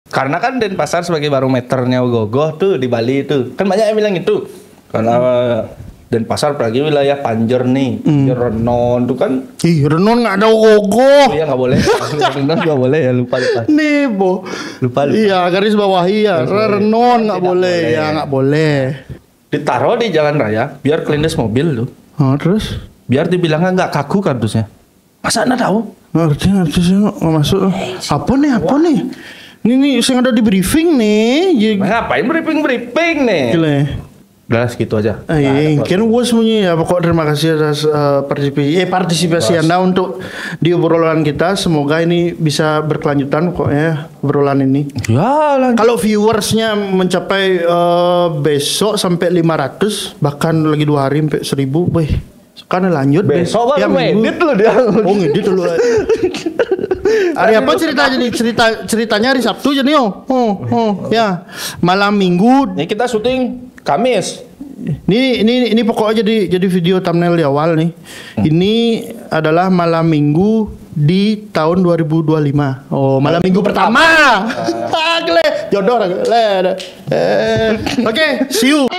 Karena kan Denpasar sebagai barometernya Ogoh tuh di Bali itu. Kan banyak yang bilang itu. Karena Denpasar apalagi wilayah Panjer nih. Renon tuh kan. Ih, Renon nggak ada Ogoh. Oh iya nggak boleh. Renon nggak boleh ya, lupa. Nih, Bo. Lupa. Iya, garis bawahi ya. Renon nggak boleh. Ya nggak boleh. Ditaruh di jalan raya biar kelindes mobil tuh. Oh, terus? Biar dibilangnya nggak kaku kardusnya. Masa Anda tahu? Ngerti sih nggak masuk. Apa nih? Ini saya ada di briefing nih. Ngapain briefing nih? Gila. Udah segitu aja. Kan gue semuanya ya pokok terima kasih atas partisipasi Anda untuk di obrolan kita. Semoga ini bisa berkelanjutan pokoknya obrolan ini. Ya lanjut. Kalau viewersnya mencapai besok sampai 500 bahkan lagi 2 hari sampai 1000, weh. Kan lanjut besok baru ngedit lu dia. Oh ngedit dulu. Hari apa ceritanya hari Sabtu jadi ya malam Minggu. Ini kita syuting Kamis. Ini pokoknya jadi video thumbnail di awal nih. Ini adalah malam Minggu di tahun 2025. Oh, malam Minggu pertama. Jodoh. Oke, see you.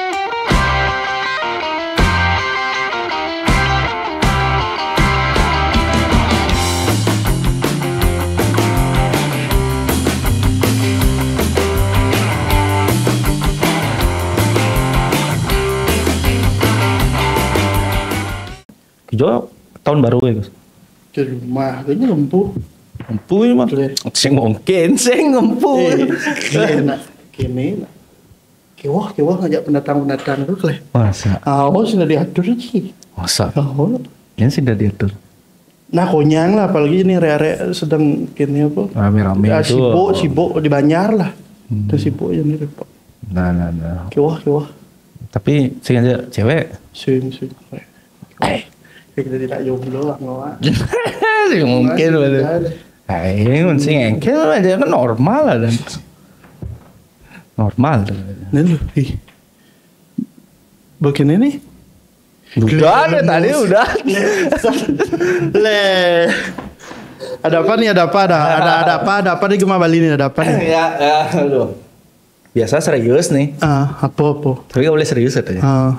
Jo tahun baru ya Gus. Ke rumah kayaknya lempuh. Lempuh ya mah. Sing mungkin sing lempuh. Enak. Kene. Kewah ngajak pendatang tuh kleh. Masa? Oh, sudah diatur sih. Masa? Oh. Yang sudah diatur. Nah, konyang lah apalagi ini rek-rek sedang kene apa? Rame-rame itu. Sibuk di Banjar lah. Terus sibuk yang repot. Nah. Kewah. Tapi sing aja cewek. Sing. Kita tidak jomblo lah ngawak. Sing mungkin betul. Aing sing engkel aja kan normal lah dan. Normal. Nih lu. Bagian ini? Udah tadi udah. Ada apa di Gema Bali nih? Ada apa nih? Ya, lu. Biasa serius nih. Apa? Tapi gak boleh serius katanya.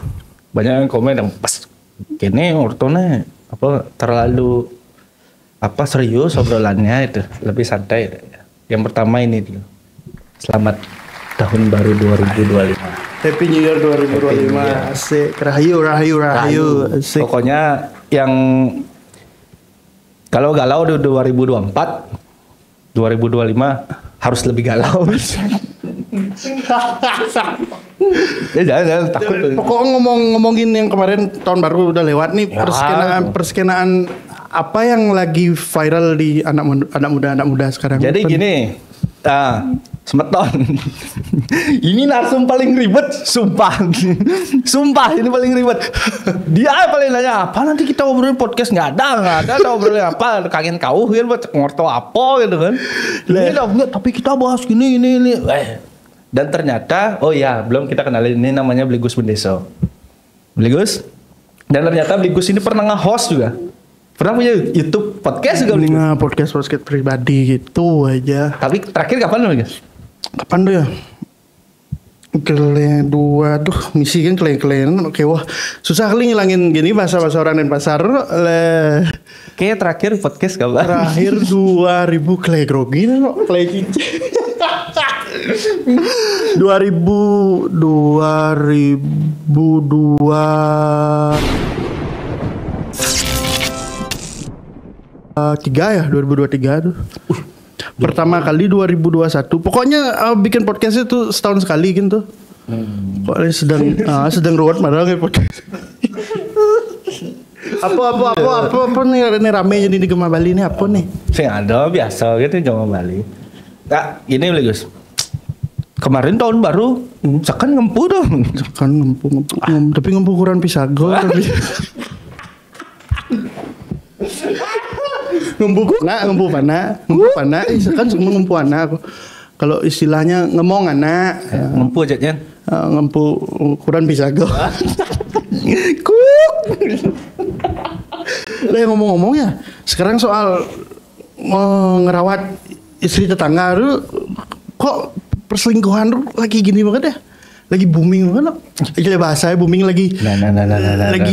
Banyak yang komen yang pas kini ortone apa terlalu apa serius obrolannya itu lebih santai. Yang pertama ini dulu. Selamat tahun baru 2025. Happy New Year 2025. Asik. Rahayu. Asik. Pokoknya yang kalau galau di 2024, 2025 harus lebih galau. Jangan takut. Pokoknya ngomongin yang kemarin tahun baru udah lewat nih, perskenaan apa yang lagi viral di anak muda sekarang. Jadi gini, Semeton. Ini narsum paling ribet, sumpah ini paling ribet. Dia paling nanya apa nanti kita obrolin podcast nggak ada obrolin apa kangen kau kan buat ngorto apa gitu kan. Tapi kita bahas gini. Dan ternyata belum kita kenalin ini namanya Bligus Bundeso. Bligus. Dan ternyata Bligus ini pernah nge-host juga. Pernah punya YouTube podcast juga Bligus. Nah, podcast pribadi gitu aja. Tapi terakhir kapan Bligus? Kapan tuh ya? Kalian dua misi kan kalian wah susah kali ngilangin gini bahasa orang Denpasar. Kayak terakhir podcast kapan? Terakhir 2000 klay grogi no klay cincin. 2002 2023 tuh. Pertama kali 2021. Pokoknya bikin podcastnya tuh setahun sekali gitu. Pokoknya sedang ruwet padahal kayak podcast. apa nih rame jadi di Gema Bali ini apa nih? Sing ada biasa gitu Gema Bali. Nah, gini Gus. Kemarin tahun baru, sekan ngempu dong. Tapi ngempu kurang pisago tapi. Ngempu pana, kan ngempu anak. Kalau istilahnya ngemong anak, ngempu aja kan. Ngempu ukuran pisago. Lah ngomong-ngomong ya, sekarang soal ngerawat istri tetangga lu kok perselingkuhan tuh lagi gini banget ya. Lagi booming banget. Jadi bahasanya booming lagi.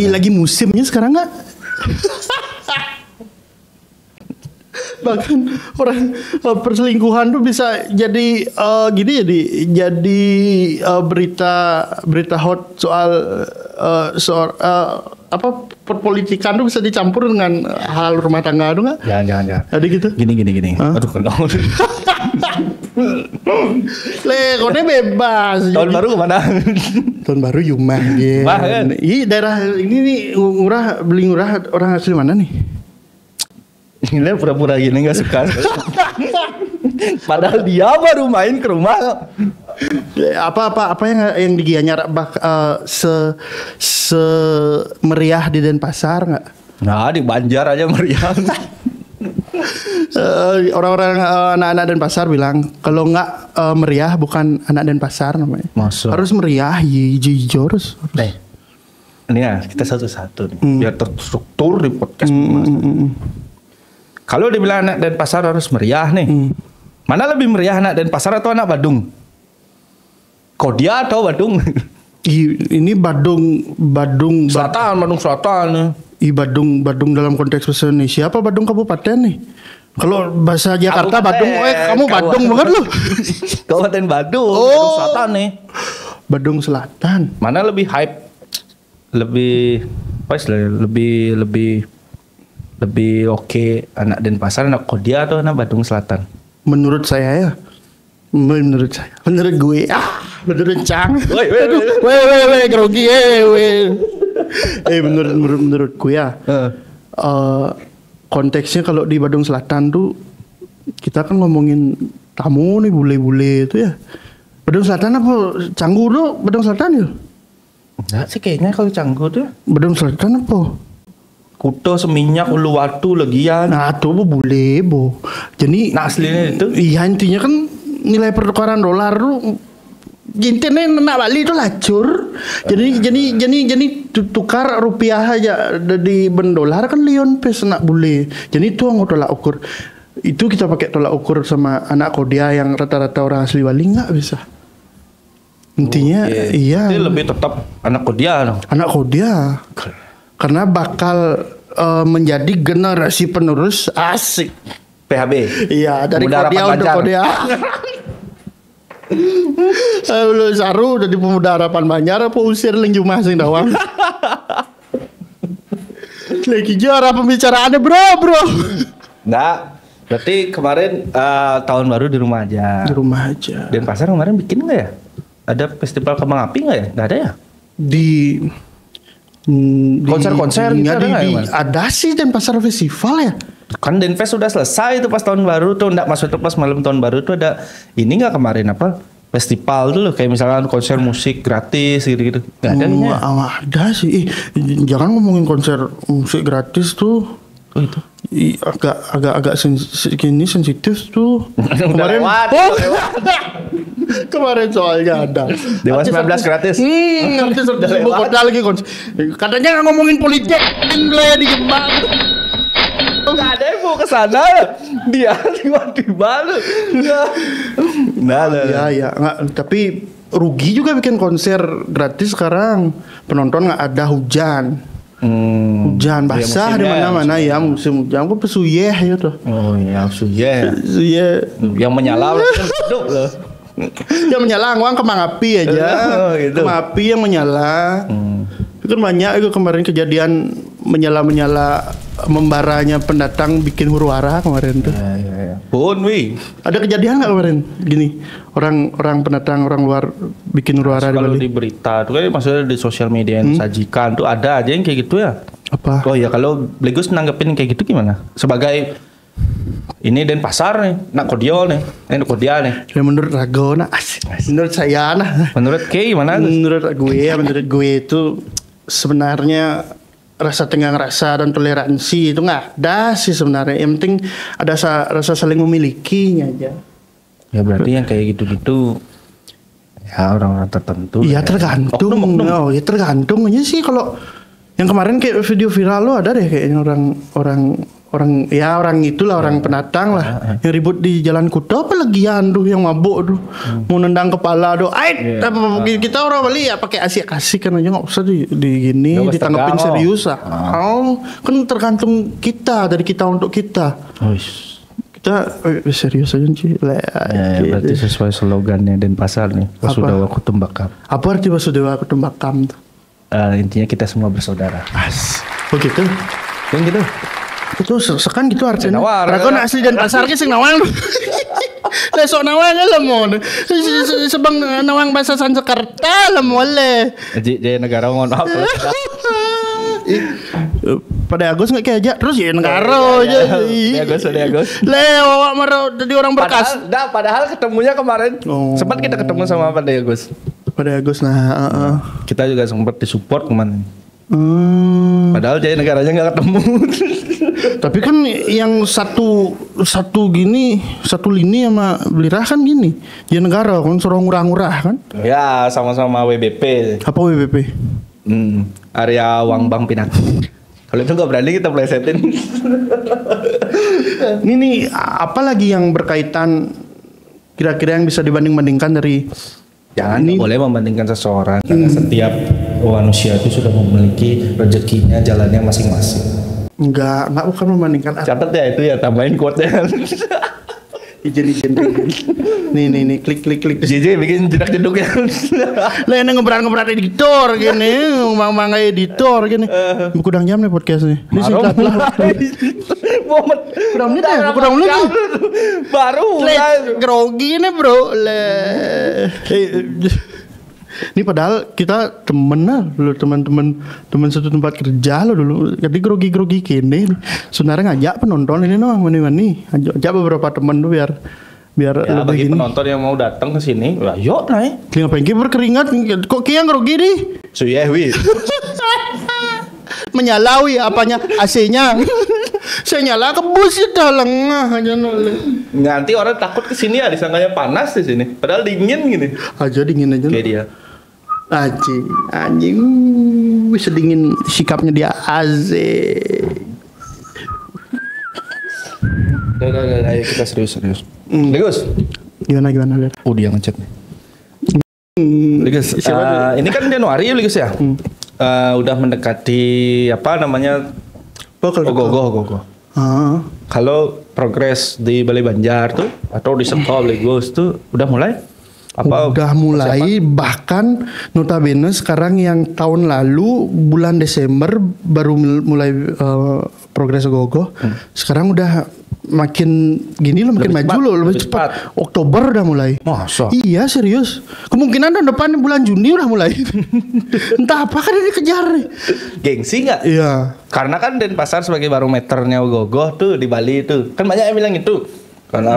Lagi musimnya sekarang nggak? Bahkan orang perselingkuhan tuh bisa jadi jadi berita hot soal perpolitikan tuh bisa dicampur dengan hal rumah tangga tuh nggak? Jangan. Jadi gitu. Gini. Aduh kenal. Kone bebas. Tahun baru kemana? Tahun baru Yuma ya. Kan? Ih daerah ini nih beli ngurah orang asli mana nih? Ini pura-pura gini nggak suka. Padahal dia baru main ke rumah. Apa yang di Gianyar se meriah di Denpasar nggak? Nah di Banjar aja meriah. Orang-orang anak-anak Denpasar bilang kalau nggak meriah bukan anak Denpasar namanya. Masuk. Harus meriah, hijau harus. Ini ya kita satu-satu nih, biar terstruktur di podcast. Kalau dibilang anak Denpasar harus meriah nih, mana lebih meriah anak Denpasar atau anak Badung? Kodia atau Badung? Ini Badung Selatan. Badung dalam konteks bahasa Indonesia apa Badung kabupaten nih? Kalau bahasa Jakarta Badung, kamu Badung banget loh. Kabupaten Badung, Badung Selatan nih. Badung Selatan. Mana lebih hype? Lebih oke anak Denpasar, anak Kodia atau anak Badung Selatan? Menurut saya ya. Menurut gue. Menurut Cang. Weh, grogi menurut gue ya. Konteksnya kalau di Badung Selatan tuh kita kan ngomongin tamu nih bule-bule itu ya. Badung Selatan apa Canggu tuh? Badung Selatan ya? Enggak sih kayaknya kalau Canggu tuh. Badung Selatan apa? Kuto, Seminyak, Uluwatu, Legian. Nah, itu bule, bo. Jadi aslinya itu. Iya, intinya kan nilai pertukaran dolar tuh intinya nak Bali itu lacur. Jadi tukar rupiah aja di dolar kan lion pes nak bule. Jadi itu nggak tolak ukur. Itu kita pakai tolak ukur sama anak Kodia yang rata-rata orang asli Bali nggak bisa. Intinya iya. Jadi lebih tetap anak Kodia dong. Anak Kodia. Karena bakal menjadi generasi penerus asik PHB. Iya, dari Kodia untuk Kodia. Lu Saru udah di Pemuda Harapan Banjar apa usir ling Jumah sing dawang. Lagi juara pembicaraannya bro. Nggak, berarti kemarin tahun baru di rumah aja. Di rumah aja. Denpasar kemarin bikin nggak ya? Ada festival kembang api nggak ya? Nggak ada ya? Di konser-konser gitu ada sih Denpasar Festival ya. Kan Denfest sudah selesai itu pas tahun baru tuh, enggak maksudnya pas malam tahun baru tuh ada ini nggak kemarin apa festival tuh loh kayak misalkan konser musik gratis gitu-gitu. Nggak ada nih ya? Ada sih. Jangan ngomongin konser musik gratis tuh. Oh itu. Agak sensitif tuh. Kemarin kemarin soalnya ada Dewa 19 gratis. Nanti ibu kota lagi katanya nggak ngomongin politik di Jembang. Nggak ada yang mau kesana. Dia tiba-tiba lu. Ya nggak, tapi rugi juga bikin konser gratis sekarang. Penonton nggak ada hujan. Hujan basah di mana-mana ya musim hujan. Kok pesuyeh ya tuh. Oh iya pesuyeh. Yang menyala loh. Yang menyala uang kembang api aja. Gitu. Kembang api yang menyala. Itu kan banyak itu kemarin kejadian menyala membaranya pendatang bikin huru-hara kemarin tuh. Iya. Pun wi. Ada kejadian nggak kemarin gini orang pendatang orang luar bikin huru-hara di Bali? Kalau di berita tuh kan maksudnya di sosial media yang sajikan tuh ada aja yang kayak gitu ya. Apa? Oh ya kalau Blegus nanggepin kayak gitu gimana? Sebagai ini Denpasar nih, nak Kodia nih, Kodia nih. Ya menurut Rago, menurut saya Menurut Kay gimana? Menurut gue itu sebenarnya rasa tenggang rasa dan toleransi itu nggak ada sih sebenarnya. Yang penting ada rasa saling memilikinya aja. Ya berarti yang kayak gitu-gitu ya orang-orang tertentu. Iya tergantung. Oknum. Oh ya tergantung aja sih kalau yang kemarin kayak video viral lo ada deh kayaknya orang orang itulah orang pendatang lah yang ribut di Jalan Kuta apa lagian tuh yang mabuk tuh mau nendang kepala tuh kita orang Bali ya pakai asik-asik kan aja nggak usah di gini ditanggapin serius kan tergantung kita dari kita untuk kita kita serius aja sih berarti sesuai slogannya Denpasar nih Wasudawa Kutumbakam. Apa arti Wasudawa Kutumbakam tuh? Intinya kita semua bersaudara. Begitu yang gitu. Itu sekan gitu artinya. Rago nak asli Denpasar ki sing nawang. Lesok nawang lah mo. Sebang nawang bahasa Sanskerta lah mo le. Jadi negara mohon maaf. Pada Agus nggak kayak aja terus ya negara aja. Di Agus. Awak marah jadi orang berkas. Padahal ketemunya kemarin. Sempat kita ketemu sama Pada Agus. Pada Agus kita juga sempat disupport kemarin. Padahal jadi negaranya nggak ketemu. Tapi kan yang satu lini sama Belirah kan gini. Dia negara kan suruh ngurah-ngurah kan? Ya sama-sama WBP. Apa WBP? Area Wang Bang Pinang. Kalau itu nggak berani kita plesetin. Ini apa lagi yang berkaitan kira-kira yang bisa dibanding-bandingkan dari Jangan boleh membandingkan seseorang karena setiap manusia itu sudah memiliki rezekinya jalannya masing-masing. Enggak bukan membandingkan. Catat ya itu ya, tambahin quote-nya. Ijen. Nih klik. JJ bikin jedak-jeduk ya. Lah yang ngeberat editor gini, ngomong editor gini. Kurang jam nih podcast nih. Ini singkat lah. Kurang menit ya? Baru grogi nih bro. Ini padahal kita temen teman satu tempat kerja lo dulu. Jadi grogi kini. Sebenarnya ngajak penonton ini mani. Ajak beberapa teman tuh biar ya, bagi gini. Penonton yang mau datang ke sini, yuk naik. Ngapain kita berkeringat? Kok kian grogi nih? Suyehwi. Menyalawi apanya AC-nya. Saya nyala ke bus dah lengah aja Nanti orang takut ke sini ya disangkanya panas di sini. Padahal dingin gini. Dingin aja. Kayak dia. Anjing sedingin sikapnya dia Udah, ayo kita serius. Ligus. Gimana lihat? Dia ngechat nih. Ligus, ini kan Januari ya Ligus ya. Udah mendekati apa namanya? Ogoh. Kalau progres di Balai Banjar tuh atau di sekolah Ligus tuh udah mulai? Udah mulai bahkan notabene sekarang yang tahun lalu bulan Desember baru mulai progres Ogoh. Sekarang udah makin gini loh, makin maju loh, lebih cepat. Oktober udah mulai. Masa? Iya serius. Kemungkinan tahun depan bulan Juni udah mulai. Entah apa kan ini kejar. Gengsi nggak? Iya. Karena kan Denpasar sebagai barometernya Ogoh tuh di Bali itu kan banyak yang bilang itu. Karena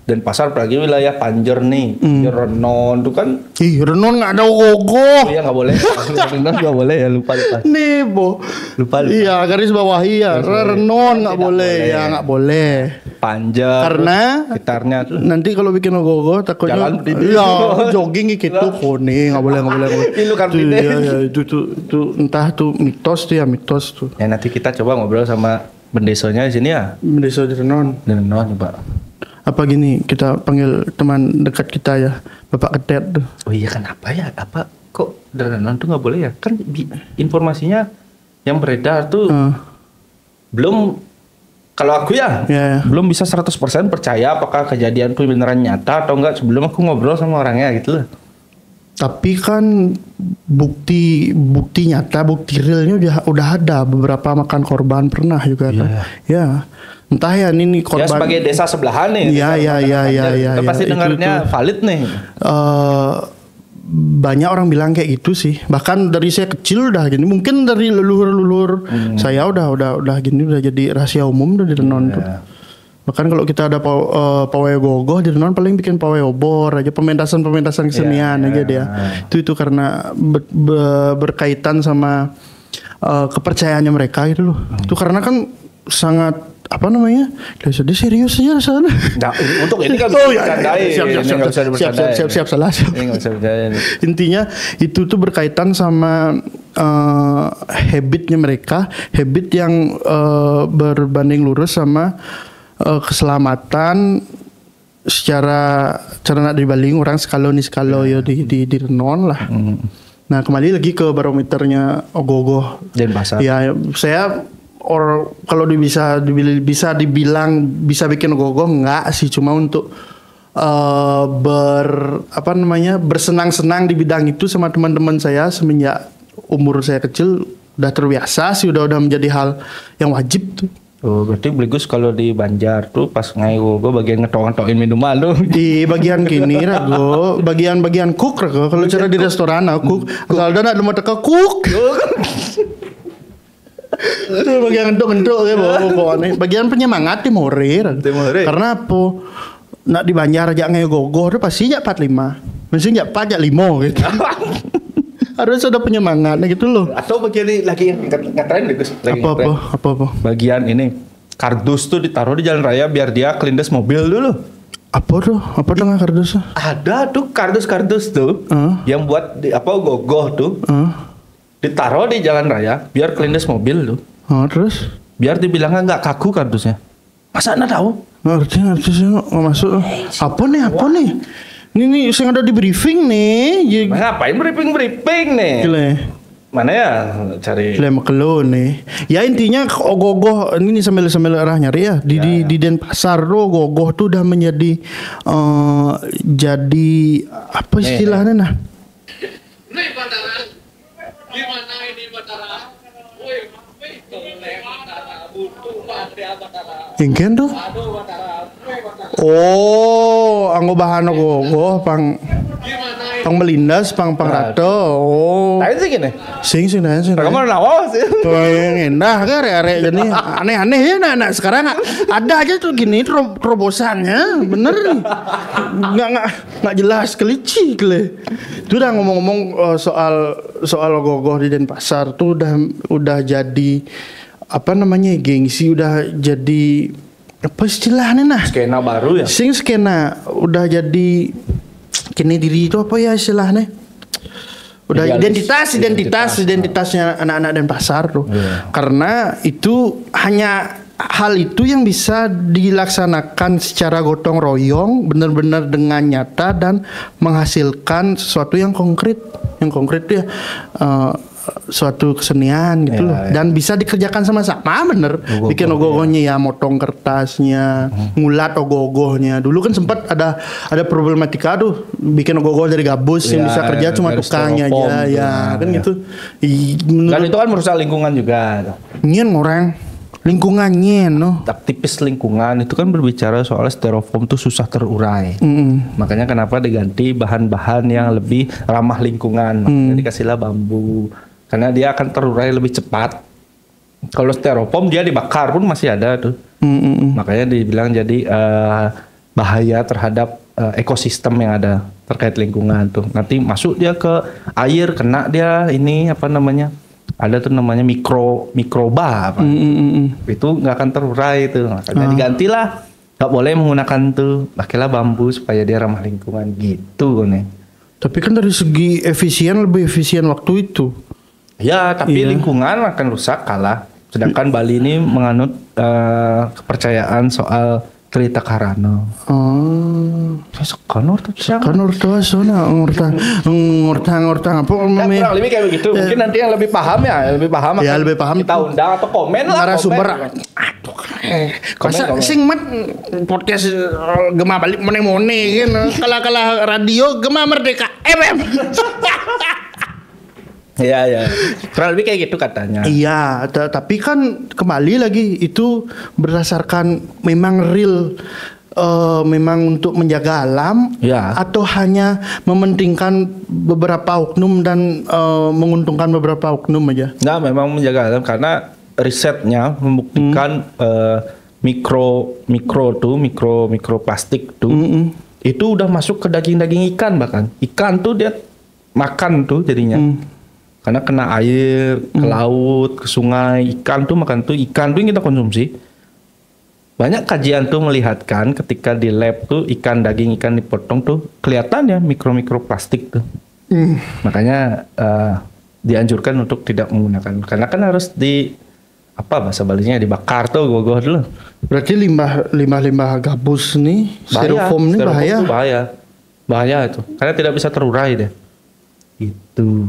Denpasar apalagi wilayah Panjer nih, Renon tuh kan. Renon nggak ada Ogoh. Iya nggak boleh. Renon nggak boleh ya lupa. Nih lupa. Iya garis bawahi ya. Renon nggak boleh ya nggak boleh. Panjer. Karena sekitarnya tuh. Nanti kalau bikin Ogoh takutnya. Iya jogging gitu kone nggak boleh. Itu kan itu entah tuh mitos tuh. Ya nanti kita coba ngobrol sama bendesanya di sini ya. Bendesa di Renon. Coba. Apa gini kita panggil teman dekat kita ya Bapak Ketet tuh. Oh iya kenapa ya? Apa kok Renon tuh nggak boleh ya? Kan informasinya yang beredar tuh belum. Kalau aku ya belum bisa 100% percaya apakah kejadian itu beneran nyata atau enggak sebelum aku ngobrol sama orangnya gitu loh. Tapi kan bukti nyata, bukti realnya udah ada, beberapa makan korban pernah juga kan. Ya. Entah ya ini korban. Ya sebagai desa sebelahan nih. Iya. Kita pasti dengarnya valid nih. Banyak orang bilang kayak gitu sih. Bahkan dari saya kecil udah gini. Mungkin dari leluhur saya udah gini, udah jadi rahasia umum udah di Renon tuh. Bahkan kalau kita ada pawai Ogoh di Renon paling bikin pawai obor aja, pementasan kesenian aja dia. Itu karena berkaitan sama kepercayaannya mereka gitu loh. Itu karena kan sangat apa namanya? Dia serius aja sana. Nah, untuk ini kan bercandain. Siap salah. Ini nggak bisa bercandain. Intinya itu tuh berkaitan sama habitnya mereka, habit yang berbanding lurus sama keselamatan secara nak dibanding orang skalo ya di renon lah. Nah kembali lagi ke barometernya Ogogoh Denpasar. Ya saya kalau bisa dibilang bisa bikin Ogogoh enggak sih, cuma untuk bersenang-senang di bidang itu sama teman-teman saya semenjak umur saya kecil udah terbiasa sih, udah menjadi hal yang wajib tuh. Oh, berarti Bligus kalau di Banjar tuh pas ngai Ogogoh bagian ngetok-ngetokin minuman tuh. Di bagian kini rago, bagian cook rago. Kalau cara di restoran cook, kalau ada mau teka cook. Itu bagian entuk-entuk ya pokoknya. Bagian penyemangat timore. Karena apa? Nak di Banjar aja ngai Ogogoh tuh pasti jak 45. Mesti jak 4 jak 5 gitu. Harus ada penyemangatnya gitu loh. Atau bagian ini lagi yang ngetren deh Gus. Apa? Bagian ini kardus tuh ditaruh di jalan raya biar dia kelindes mobil dulu. Apa tuh? Apa dengan kardus? Ada tuh kardus tuh yang buat Ogogoh tuh. Ditaruh di jalan raya biar kelindes mobil tuh. Terus? Biar dibilangnya nggak kaku kardusnya. Masa anda tahu? Ngerti sih nggak masuk. Apa nih? Ini saya ada di briefing nih. Ngapain briefing nih? Gile. Mana ya cari? Gile makelo nih. Ya intinya Ogogoh ini sambil arah nyari ya. Di Denpasar Ogogoh tuh udah menjadi jadi apa istilahnya nah? Nih Batara, gimana ini Batara? Woi, itu Batara butuh Batara. Ingken tuh? Aduh Batara, Batara. Oh, anggo bahan Ogogoh pang melindas pang rato. Oh. Lain sih gini. Sing. Kamu nawa sih. Tuh yang indah kan are jadi aneh-aneh ya anak sekarang ada aja tuh gini terobosannya bener nih. Nggak jelas kelici kle. Itu udah ngomong-ngomong soal Ogogoh di Denpasar tuh udah jadi apa namanya gengsi, udah jadi apa istilahnya nah? Skena baru ya. Skena udah jadi kini diri itu apa ya istilahnya? Udah identitasnya anak-anak Denpasar tuh. Karena itu hanya hal itu yang bisa dilaksanakan secara gotong royong, benar-benar dengan nyata dan menghasilkan sesuatu yang konkret ya. Suatu kesenian gitu loh. Dan bisa dikerjakan sama-sama bener. Bikin ogogohnya ya, motong kertasnya, ngulat ogogohnya. Dulu kan sempat ada problematika tuh, bikin ogogoh dari gabus yang bisa kerja cuma tukangnya aja ya kan gitu. Dan itu kan merusak lingkungan juga. Nyen orang lingkungannya no. Aktivis lingkungan itu kan berbicara soal styrofoam tuh susah terurai. Makanya kenapa diganti bahan-bahan yang lebih ramah lingkungan. Makanya dikasihlah bambu. Karena dia akan terurai lebih cepat. Kalau styrofoam dia dibakar pun masih ada tuh. Makanya dibilang jadi bahaya terhadap ekosistem yang ada terkait lingkungan tuh. Nanti masuk dia ke air, kena dia ini apa namanya? Ada tuh namanya mikroba apa. Itu nggak akan terurai tuh. Makanya digantilah. Nggak boleh menggunakan tuh. Pakailah bambu supaya dia ramah lingkungan gitu nih. Tapi kan dari segi lebih efisien waktu itu. Ya, tapi lingkungan akan rusak kalah. Sedangkan Bali ini menganut kepercayaan soal Trita Karana. Sekanor tuh sana ngurtang apa namanya? Kurang lebih kayak begitu. Mungkin nanti yang lebih paham lebih paham. Ya, lebih paham. Kita undang atau komen lah. Narasumber. Aduh, masa sing mat podcast Gema balik mone-mone kan. Kala radio Gema Merdeka FM. Iya. Kurang lebih kayak gitu katanya. Iya, tapi kan kembali lagi itu berdasarkan memang real, memang untuk menjaga alam, atau hanya mementingkan beberapa oknum dan menguntungkan beberapa oknum aja. Nah, memang menjaga alam karena risetnya membuktikan mikroplastik tuh itu udah masuk ke daging ikan, bahkan ikan tuh dia makan tuh jadinya. Karena kena air, ke laut, ke sungai, ikan tuh makan tuh, ikan tuh yang kita konsumsi. banyak kajian tuh melihatkan ketika di lab tuh daging ikan dipotong tuh kelihatan ya mikroplastik tuh. Makanya dianjurkan untuk tidak menggunakan karena kan harus bahasa Balinya dibakar tuh gogoh dulu. Berarti limbah gabus nih, styrofoam nih bahaya itu karena tidak bisa terurai deh. Itu.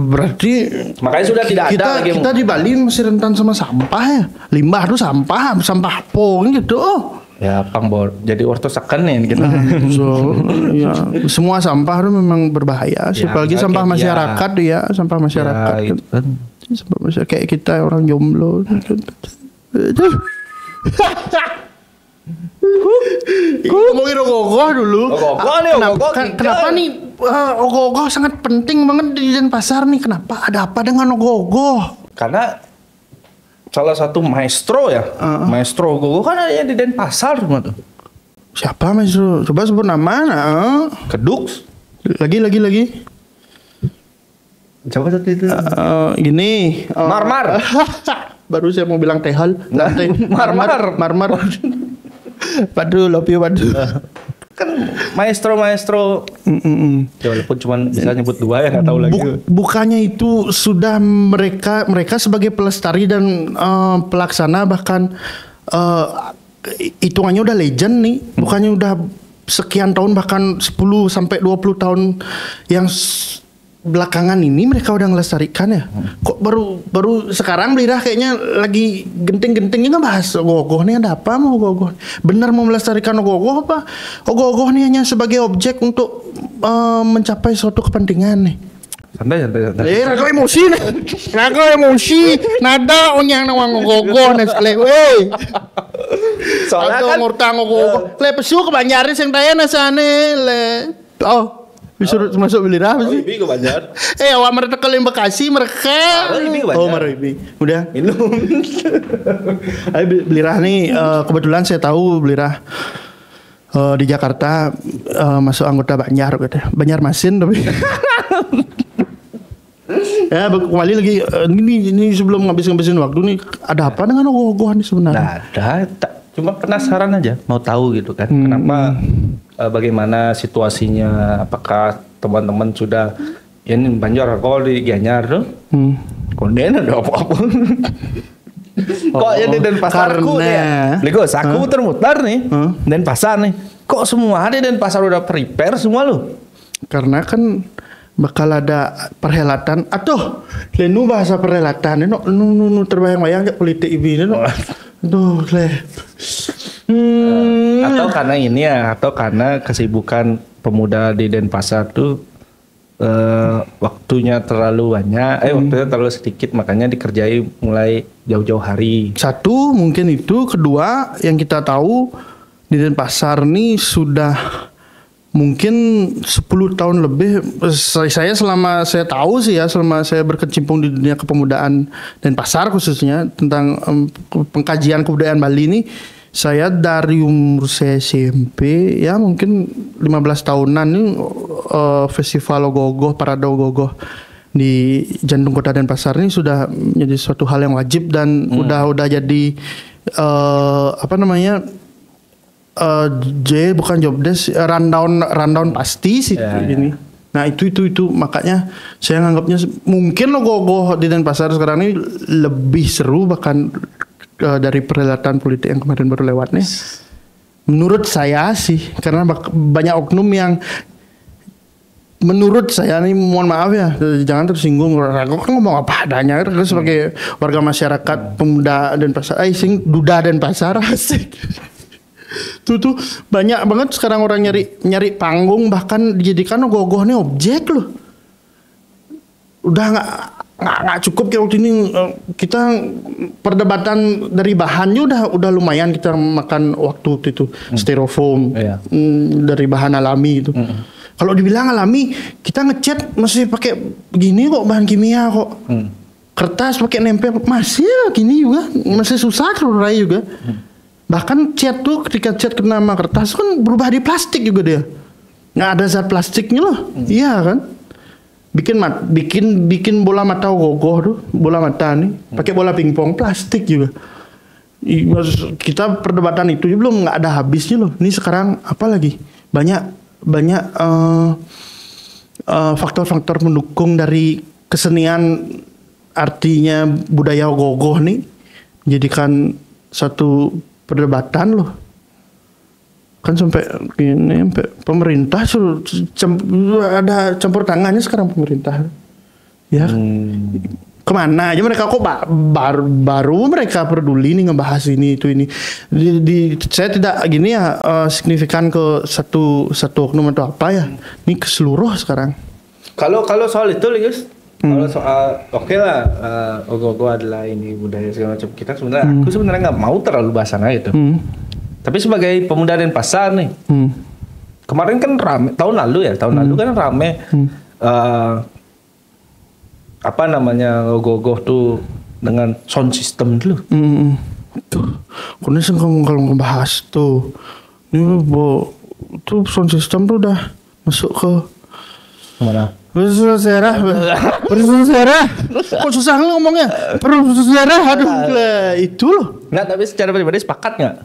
Berarti makanya sudah tidak ada lagi. Kita di Bali masih rentan sama sampah ya. Limbah tuh sampah apa gitu. Ya jadi ortosakan nih gitu. Ya, semua sampah itu memang berbahaya. Ya, apalagi sampah masyarakat sampah masyarakat. Ya, gitu kan. Sampah masyarakat kayak kita orang jomblo. Ngomongin ogoh-ogoh dulu. Kenapa nih ogoh-ogoh sangat penting banget di Denpasar nih? Kenapa? Ada apa dengan ogoh-ogoh? Karena salah satu maestro ya, maestro ogoh-ogoh kan ada di Denpasar semua tuh. Siapa maestro? Coba sebut nama. Kedux. Lagi. Coba tadi itu. Gini. Marmar. Baru saya mau bilang tehal. Marmar. Padu. Kan maestro walaupun cuma bisa nyebut 2 ya nggak tahu lagi. Bukannya itu sudah mereka sebagai pelestari dan pelaksana bahkan hitungannya udah legend nih. Bukannya udah sekian tahun bahkan 10 sampai 20 tahun yang belakangan ini mereka udah ngelestarikan ya. Kok baru sekarang Belirah kayaknya lagi genting-gentingnya bahas ogoh-ogoh nih, ada apa mau ogoh-ogoh? Benar mau melestarikan ogoh-ogoh apa? Ogoh-ogoh nih hanya sebagai objek untuk mencapai suatu kepentingan nih. Santai. Raga emosi. Nada onyang nawang ogoh-ogoh nesle we. Soalnya kan ngurtang ogoh-ogoh. Le pesu ke Banjaris yang daya nasane le. Disuruh masuk Belirah sih. Ibi ke Banjar. Awak mereka ke Bekasi mereka. Maribi. Udah. Minum. Belirah nih kebetulan saya tahu Belirah di Jakarta masuk anggota Banjar gitu. Banjarmasin tapi. Ya kembali lagi ini sebelum ngabisin waktu nih, ada apa dengan ogoh-ogohan sebenarnya? Nah, cuma penasaran aja, mau tahu gitu kan. Kenapa bagaimana situasinya, apakah teman-teman sudah ini Banjar kalau di Gianyar tuh konden ada apa-apa. Kok ya di Denpasarku ya. Ligos aku termutar nih Denpasar nih. Kok semua di Denpasar udah prepare semua lu? Karena kan bakal ada perhelatan. Lenu bahasa perhelatan ini nu terbayang-bayang kayak politik ini no. Aduh, atau karena ini ya, atau karena kesibukan pemuda di Denpasar tuh waktunya terlalu banyak, waktunya terlalu sedikit, makanya dikerjai mulai jauh-jauh hari. Satu mungkin itu, kedua yang kita tahu di Denpasar nih sudah mungkin 10 tahun lebih saya selama saya tahu sih ya, selama saya berkecimpung di dunia kepemudaan Denpasar khususnya tentang pengkajian kebudayaan Bali ini, saya dari umur saya SMP ya mungkin 15 tahunan nih festival ogoh-ogoh, parade ogoh-ogoh di jantung kota Denpasar ini sudah menjadi suatu hal yang wajib dan udah jadi bukan job desk, rundown pasti sih ini. Nah itu makanya saya nganggapnya mungkin ogoh-ogoh di Denpasar sekarang ini lebih seru bahkan dari perhelatan politik yang kemarin baru lewat nih. Menurut saya sih, karena banyak oknum yang menurut saya nih, mohon maaf ya, jangan tersinggung. Aku kan ngomong apa adanya, sebagai warga masyarakat pemuda Denpasar, sing duda Denpasar asik. Tuh banyak banget sekarang orang nyari panggung, bahkan dijadikan ogoh-ogoh nih objek loh. Udah nggak cukup kayak waktu ini kita perdebatan dari bahannya udah lumayan, kita makan waktu itu styrofoam dari bahan alami itu. Kalau dibilang alami, kita ngecat masih pakai begini kok, bahan kimia kok. Kertas pakai nempel masih ya gini juga, masih susah terurai juga. Bahkan cat tuh ketika cat kena sama kertas kan berubah di plastik juga dia. Nggak ada zat plastiknya loh. Iya kan? Bikin bola mata ogoh-ogoh tuh, bola mata nih pakai bola pingpong plastik juga. Kita perdebatan itu belum nggak ada habisnya loh. Ini sekarang apa lagi? Banyak faktor-faktor mendukung dari kesenian, artinya budaya ogoh-ogoh nih jadikan satu perdebatan loh. Kan sampai pemerintah ada campur tangannya sekarang pemerintah. Ya. Kemana aja mereka kok baru mereka peduli nih ngebahas ini itu ini. Saya tidak gini ya signifikan ke satu oknum atau apa ya. Ini keseluruh sekarang. Kalau soal itu guys, kalau soal oke lah, ogoh-ogoh adalah ini budaya segala macam. Kita sebenarnya aku sebenarnya nggak mau terlalu bahas sana itu. Tapi sebagai pemuda Denpasar nih, kemarin kan rame tahun lalu kan rame. Apa namanya ogoh-ogoh tuh dengan sound system dulu. Tuh, karena kalau ngebahas tuh, ini tuh sound system tuh udah masuk ke mana? Bersaudara. Kok susah ngomongnya? Bersaudara, aduh, itu loh. Nggak, tapi secara pribadi sepakat nggak?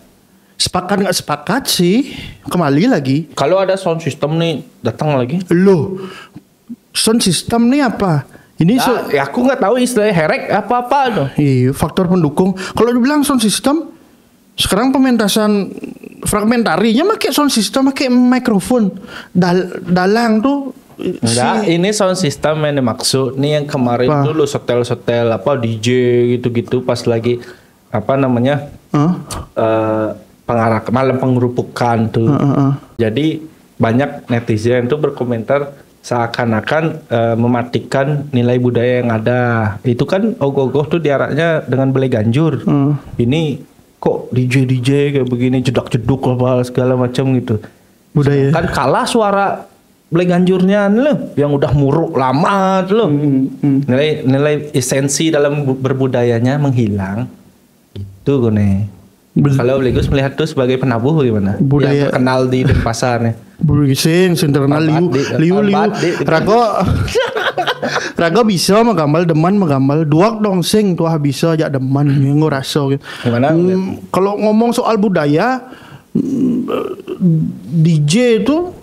Sepakat nggak sepakat sih? Kembali lagi. Kalau ada sound system nih datang lagi? Loh, sound system nih apa? Ini ya aku nggak tahu istilahnya herek apa dong. Iya, faktor pendukung. Kalau dibilang sound system, sekarang pementasan fragmentarinya pakai sound system, pakai mikrofon. Dalang tuh. Enggak, ini sound system yang dimaksud. Nih yang kemarin dulu setel apa DJ gitu-gitu pas lagi apa namanya pengarah malam pengerupukan tuh. Jadi banyak netizen tuh berkomentar seakan-akan mematikan nilai budaya yang ada. Itu kan ogoh-ogoh tuh diaraknya dengan belai ganjur. Ini kok DJ kayak begini jedak-jeduk apa segala macam gitu. Budaya. Kan kalah suara belai ganjurnya loh yang udah muruk lama loh. Nilai esensi dalam berbudayanya menghilang. Itu gue. Kalau Legus melihat itu sebagai penabuh bagaimana? Budaya yang terkenal di Denpasar nih. Burising, senterna liu. Rago bisa magambal deman duak dong sing tuah bisa aja deman yang rasa gitu. Gimana? Kalau ngomong soal budaya DJ itu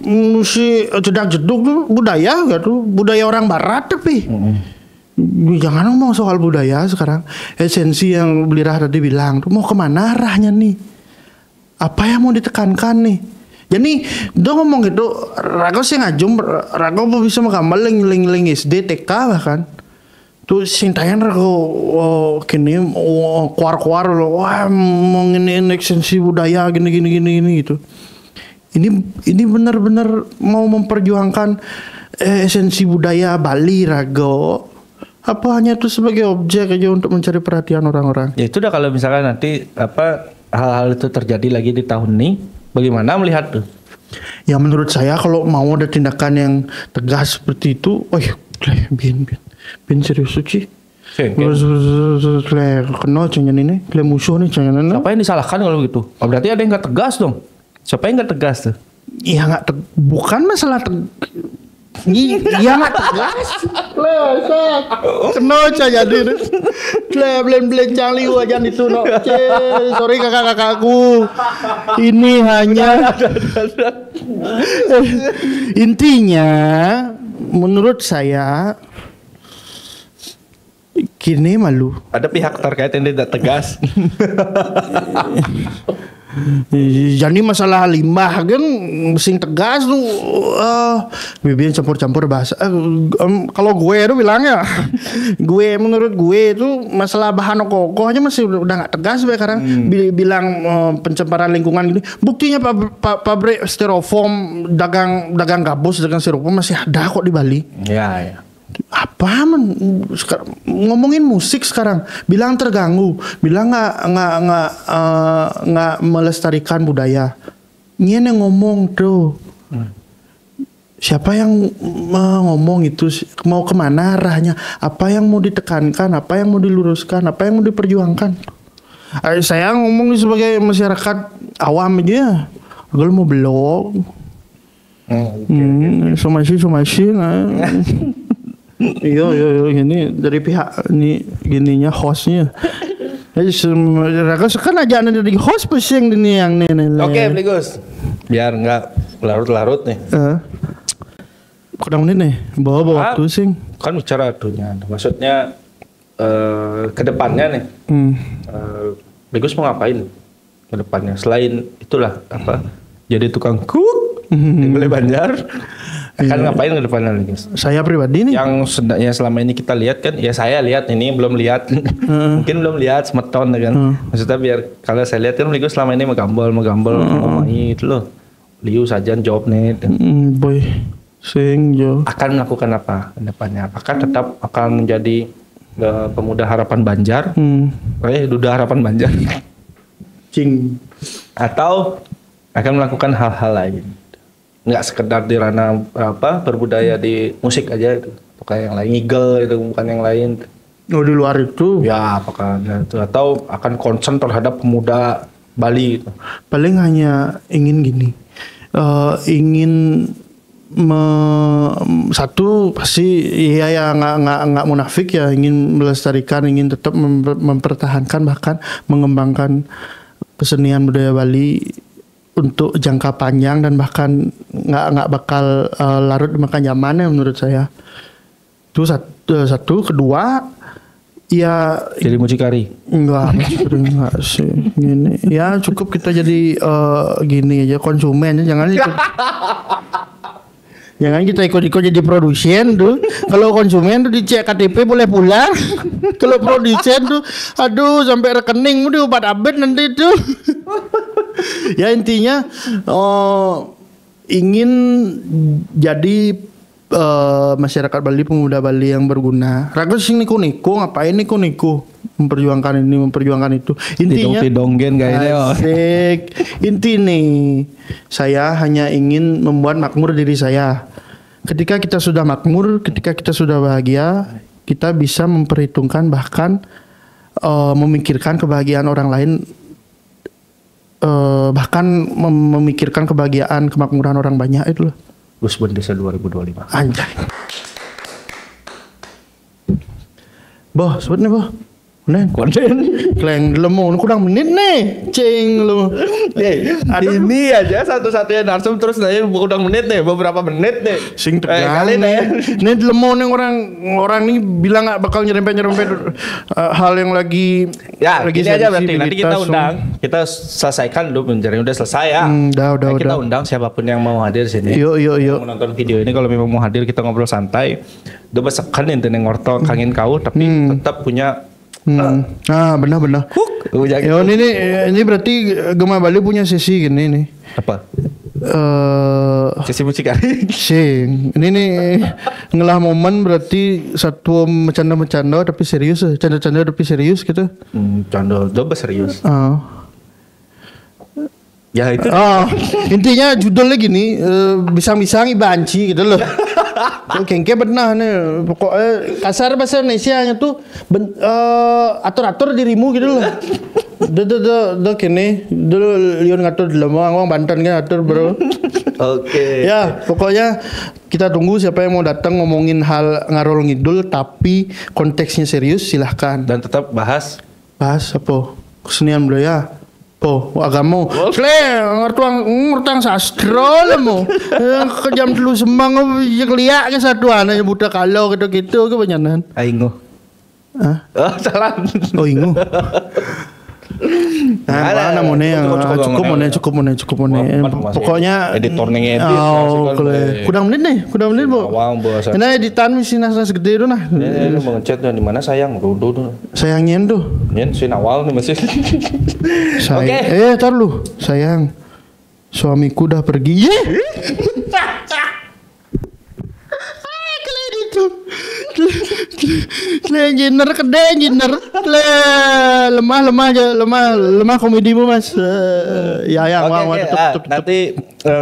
musik jedak-jeduk tuh budaya gitu, budaya orang barat tapi jangan ngomong soal budaya sekarang. Esensi yang Belirah tadi bilang tuh mau kemana arahnya nih? Apa yang mau ditekankan nih? Jadi dia ngomong gitu, Rago sih ngajum, Rago bisa menggambar ling SD TK bahkan. Tuh sintayan Rago kini kuar loh, wah mau nginin esensi budaya gini gitu. Ini benar-benar mau memperjuangkan esensi budaya Bali Rago. Apa hanya itu sebagai objek aja untuk mencari perhatian orang-orang? Ya itu dah kalau misalkan nanti apa hal-hal itu terjadi lagi di tahun ini, bagaimana melihat tuh? Ya menurut saya kalau mau ada tindakan yang tegas seperti itu, bin serius sih. Kena jangan ini, musuh nih jangan ini. Siapa yang disalahkan kalau begitu? Oh, berarti ada yang nggak tegas dong. Siapa yang nggak tegas tuh? Iya bukan masalah iya nggak tegas. Kena aja jadi. Belen cali wajan itu no. Sorry kakak-kakakku. Ini hanya intinya menurut saya kini malu. Ada pihak terkait yang tidak tegas. Jadi masalah limbah kan sing tegas tuh bibir campur-campur bahasa. Kalau gue tuh bilangnya menurut gue itu masalah bahan kokoh aja masih udah nggak tegas sekarang. Bilang pencemaran lingkungan gini. Buktinya pabrik styrofoam dagang gabus dagang styrofoam masih ada kok di Bali. Ya. Apa ngomongin musik sekarang bilang terganggu, bilang nggak melestarikan budaya. Ini yang ngomong tuh siapa yang ngomong itu, mau kemana arahnya, apa yang mau ditekankan, apa yang mau diluruskan, apa yang mau diperjuangkan. Saya ngomong sebagai masyarakat awam aja, kalau mau blog somasi Iya, ini dari pihak ini gininya hostnya. Raga kan aja anda jadi host pusing ini yang nih. Oke, Pligus. Biar nggak larut-larut nih. Kurang menit nih. Bawa waktu sing. Kan bicara dunia. Maksudnya kedepannya nih. Pligus mau ngapain kedepannya? Selain itulah apa? Jadi tukang cook di Balai Banjar. Akan ngapain ke depannya lagi? Saya pribadi nih. Yang sedangnya selama ini kita lihat kan, ya saya lihat ini belum lihat, mungkin belum lihat semeton kan. Maksudnya biar kalau saya lihat kan Ligo selama ini megambol, ngomong itu loh. Liu saja jawab nih. Boy, sing jo. Akan melakukan apa ke depannya? Apakah tetap akan menjadi pemuda harapan Banjar? Duda harapan Banjar. Cing. Atau akan melakukan hal-hal lain? Nggak sekedar di ranah apa berbudaya di musik aja itu, bukan yang lain ngigel itu, bukan yang lain. Oh di luar itu? Ya apakah itu atau akan concern terhadap pemuda Bali itu? Paling hanya ingin gini, ingin satu pasti ya nggak munafik ya, ingin melestarikan, ingin tetap mempertahankan bahkan mengembangkan kesenian budaya Bali untuk jangka panjang dan bahkan nggak bakal larut makan zamannya menurut saya. Itu satu. Kedua ya jadi mucikari. Enggak sih. Gini. Ya cukup kita jadi gini aja konsumen, jangan kita ikut jadi produsen tuh. Kalau konsumen tuh dicek KTP boleh pulang. Kalau produsen tuh aduh sampai rekening udah 4 abad nanti tuh. Ya intinya ingin jadi masyarakat Bali, pemuda Bali yang berguna. Raga sing niku ngapain niku memperjuangkan ini memperjuangkan itu. Intinya donggen kayaknya. Asik. Inti nih saya hanya ingin membuat makmur diri saya. Ketika kita sudah makmur, ketika kita sudah bahagia, kita bisa memperhitungkan bahkan memikirkan kebahagiaan orang lain. Bahkan memikirkan kebahagiaan kemakmuran orang banyak itu loh. Gusbon Desa 2025. Anjay. Boh, sebut nih boh. Konten. Kleng lemu kurang menit nih. Cing lu. Ini aja satu-satunya narsum terus nanya kurang menit nih, beberapa menit nih. Sing tegang. Kali nih. Ini lemu nih orang nih bilang nggak bakal nyerempet hal yang lagi. Ya, lagi aja berarti nanti kita undang. Kita selesaikan dulu penjara udah selesai ya. Udah. Kita undang siapapun yang mau hadir sini. Yuk. Menonton video ini kalau memang mau hadir kita ngobrol santai. Udah besekan ente ngorto kangin kau tapi tetap punya benar. Yo ini berarti Gema Bali punya sesi gini nih. Apa? Sesi mucikari. Sing. Ini nih ngelah momen berarti satu bercanda tapi serius, canda-canda tapi serius gitu. Canda coba serius. Ya itu. Intinya judulnya gini, bisang-bisang ibanci gitu loh. Kengke benar nih, pokoknya kasar bahasa Indonesia-nya tuh atur-atur dirimu gitu loh. Kene, liun ngatur di Lemang, Banten kan atur bro. Oke. Ya, pokoknya kita tunggu siapa yang mau datang ngomongin hal ngarol ngidul tapi konteksnya serius silahkan. Dan tetap bahas apa? Kesenian budaya. Agama. Ngertuang sastra lah mo. Kejam dulu semang liak ke satu anak buta kalau gitu kebanyakan. Aingo. Salah. Ingo. Nah, cukup mone. Pokoknya editor ngedit. Kurang menit bu. Ini editan misi nas gede itu nah. Ini mau ngechat di mana sayang tuh. Sayangnya tuh. Nyen sin awal nih masih. Oke. Tar lu. Sayang. Suamiku udah pergi. Engineer lemah komedimu mas. Tutup. Nanti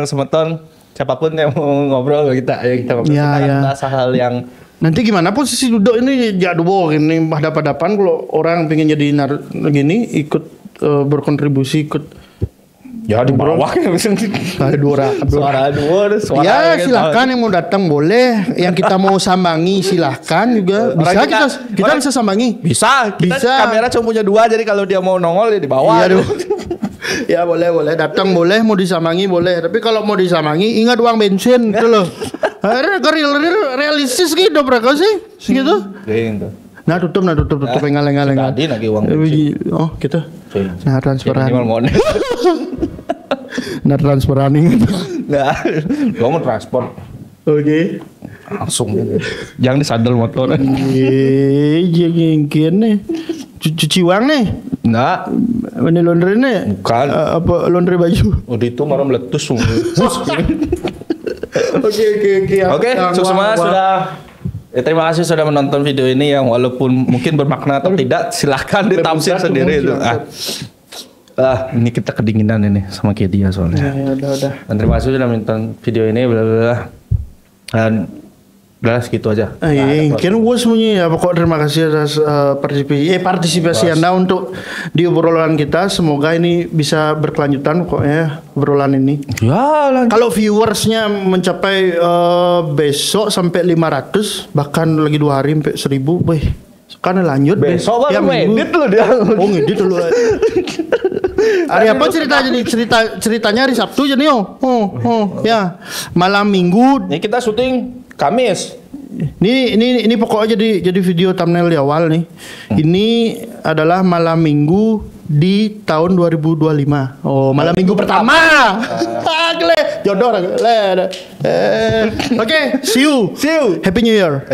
semeton siapapun yang mau ngobrol kita ngobrol bahas hal yang nanti gimana posisi duduk ini jadwal ini hadapan kalau orang pengen jadi gini ikut berkontribusi ikut Ya di bawah Ada dua suara ya silakan yang mau datang boleh, yang kita mau sambangi silakan juga bisa, kita bisa sambangi. Bisa. Bisa. Kamera cuma punya 2, jadi kalau dia mau nongol ya di bawah. Iya, ya boleh datang boleh, mau disambangi boleh. Tapi kalau mau disambangi ingat uang bensin gitu loh. Realistis gitu berapa sih? Segitu. Nah tutup engal. Tadi lagi uang bensin. Oh gitu. Nah transferan. Minimal mau. Nah transferan ingat. Nah, gua mau transport. Oke. Langsung gitu. Jangan disandal motor. Jangan nih. Cuci uang nih. Nah, ini laundry nih. Bukan. Apa laundry baju? Udah itu marah meletus semua. Oke. Sukses sudah. Terima kasih sudah menonton video ini yang walaupun mungkin bermakna atau tidak, silahkan ditafsir sendiri itu. Ini kita kedinginan ini sama kayak dia soalnya. Ya, udah. Dan terima kasih sudah menonton video ini, dan udah segitu aja. Kan gue semuanya ya pokok terima kasih atas partisipasi Anda untuk di obrolan kita. Semoga ini bisa berkelanjutan pokoknya obrolan ini. Ya, kalau viewersnya mencapai besok sampai 500, bahkan lagi 2 hari sampai 1000, weh. Kan lanjut besok baru ngedit lu dia. Oh ngedit dulu. Hari apa ceritanya hari Sabtu jadi ya. Malam Minggu. Ini kita syuting Kamis. Ini pokoknya jadi video thumbnail di awal nih. Ini adalah malam Minggu di tahun 2025. Oh, malam Minggu pertama. Jodoh. Oke, see you. Happy New Year.